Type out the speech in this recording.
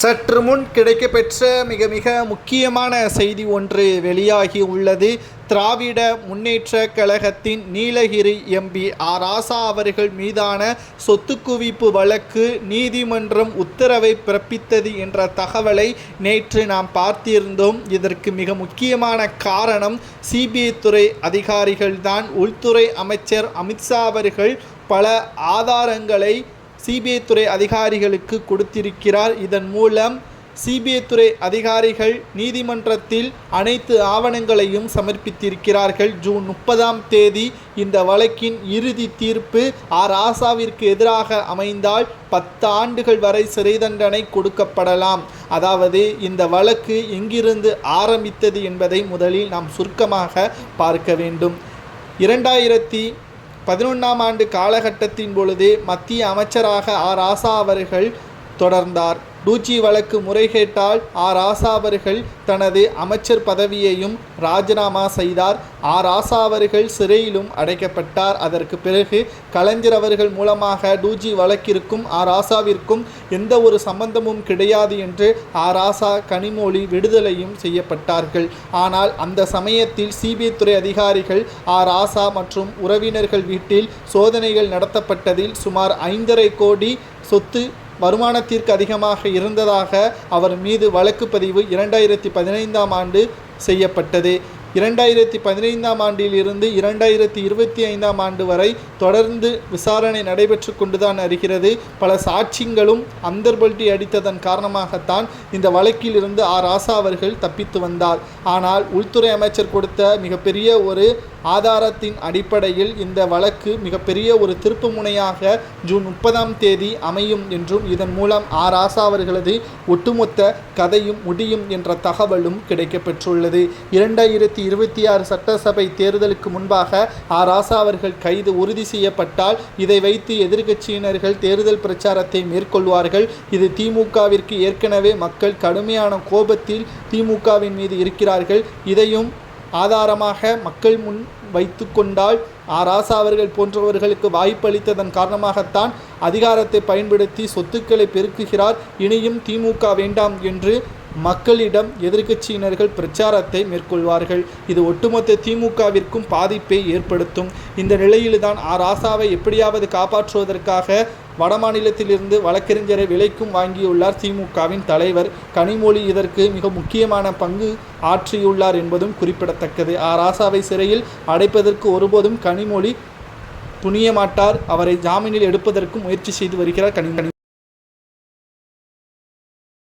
சற்று முன் கிடைக்கப்பெற்ற மிக மிக முக்கியமான செய்தி ஒன்று வெளியாகி உள்ளது. திராவிட முன்னேற்ற கழகத்தின் நீலகிரி எம்பி ராசா அவர்கள் மீதான சொத்து குவிப்பு வழக்கு நீதிமன்றம் உத்தரவை பிறப்பித்தது என்ற தகவலை நேற்று நாம் பார்த்திருந்தோம். இதற்கு மிக முக்கியமான காரணம் சிபிஐ துறை அதிகாரிகள்தான். உள்துறை அமைச்சர் அமித்ஷா அவர்கள் பல ஆதாரங்களை சிபிஐ துறை அதிகாரிகளுக்கு கொடுத்திருக்கிறார். இதன் மூலம் சிபிஐ துறை அதிகாரிகள் நீதிமன்றத்தில் அனைத்து ஆவணங்களையும் சமர்ப்பித்திருக்கிறார்கள். ஜூன் 30 இந்த வழக்கின் இறுதி தீர்ப்பு ராசாவிற்கு எதிராக அமைந்தால் 10 ஆண்டுகள் வரை சிறை தண்டனை கொடுக்கப்படலாம். அதாவது இந்த வழக்கு எங்கிருந்து ஆரம்பித்தது என்பதை முதலில் நாம் சுருக்கமாக பார்க்க வேண்டும். 2011ஆம் ஆண்டு காலகட்டத்தின் பொழுது மத்திய அமைச்சராக ராசா அவர்கள் தொடர்ந்தார். டூஜி வழக்கு முறைகேட்டால் ராசா அவர்கள் தனது அமைச்சர் பதவியையும் ராஜினாமா செய்தார். ராசா அவர்கள் சிறையிலும் அடைக்கப்பட்டார். அதற்கு பிறகு கலைஞர் அவர்கள் மூலமாக டூஜி வழக்கிற்கும் ராசாவிற்கும் எந்த ஒரு சம்பந்தமும் கிடையாது என்று ராசா கனிமொழி விடுதலையும் செய்யப்பட்டார்கள். ஆனால் அந்த சமயத்தில் சிபிஐ துறை அதிகாரிகள் ராசா மற்றும் உறவினர்கள் வீட்டில் சோதனைகள் நடத்தப்பட்டதில் சுமார் 5.5 கோடி சொத்து வருமானத்திற்கு அதிகமாக இருந்ததாக அவர் மீது வழக்கு பதிவு 2015ஆம் ஆண்டு செய்யப்பட்டது. 2015ஆம் ஆண்டிலிருந்து 2025ஆம் ஆண்டு வரை தொடர்ந்து விசாரணை நடைபெற்று கொண்டுதான் இருக்கிறது. பல சாட்சியங்களும் அந்தர்பல்ட்டி அடித்ததன் காரணமாகத்தான் இந்த வழக்கில் இருந்து ராசா அவர்கள் தப்பித்து வந்தார். ஆனால் உள்துறை அமைச்சர் கொடுத்த மிகப்பெரிய ஒரு ஆதாரத்தின் அடிப்படையில் இந்த வழக்கு மிகப்பெரிய ஒரு திருப்பு முனையாக ஜூன் 30 அமையும் என்றும் இதன் மூலம் ராசா அவர்களது ஒட்டுமொத்த கதையும் முடியும் என்ற தகவலும் கிடைக்கப்பெற்றுள்ளது. 2026 சட்டசபை தேர்தலுக்கு முன்பாக ராசா அவர்கள் கைது உறுதி செய்யப்பட்டால் இதை வைத்து எதிர்க்கட்சியினர்கள் தேர்தல் பிரச்சாரத்தை மேற்கொள்வார்கள். இது திமுகவிற்கு ஏற்கனவே மக்கள் கடுமையான கோபத்தில் திமுகவின் மீது இருக்கிறார்கள். இதையும் ஆதாரமாக மக்கள் முன் வைத்து கொண்டால் ராசா அவர்கள் போன்றவர்களுக்கு வாய்ப்பளித்ததன் காரணமாகத்தான் அதிகாரத்தை பயன்படுத்தி சொத்துக்களை பெருக்குகிறார். இனியும் திமுக வேண்டாம் என்று மக்களிடம் எதிர்க்கட்சியினர்கள் பிரச்சாரத்தை மேற்கொள்வார்கள். இது ஒட்டுமொத்த திமுகவிற்கும் பாதிப்பை ஏற்படுத்தும். இந்த நிலையில்தான் ராசாவை எப்படியாவது காப்பாற்றுவதற்காக வடமாநிலத்திலிருந்து வழக்கறிஞரை விலைக்கும் வாங்கியுள்ளார் திமுகவின் தலைவர் கனிமொழி. இதற்கு மிக முக்கியமான பங்கு ஆற்றியுள்ளார் என்பதும் குறிப்பிடத்தக்கது. ராசாவை சிறையில் அடைப்பதற்கு ஒருபோதும் கனிமொழி துணிய மாட்டார். அவரை ஜாமீனில் எடுப்பதற்கு முயற்சி செய்து வருகிறார் கனிமொழி.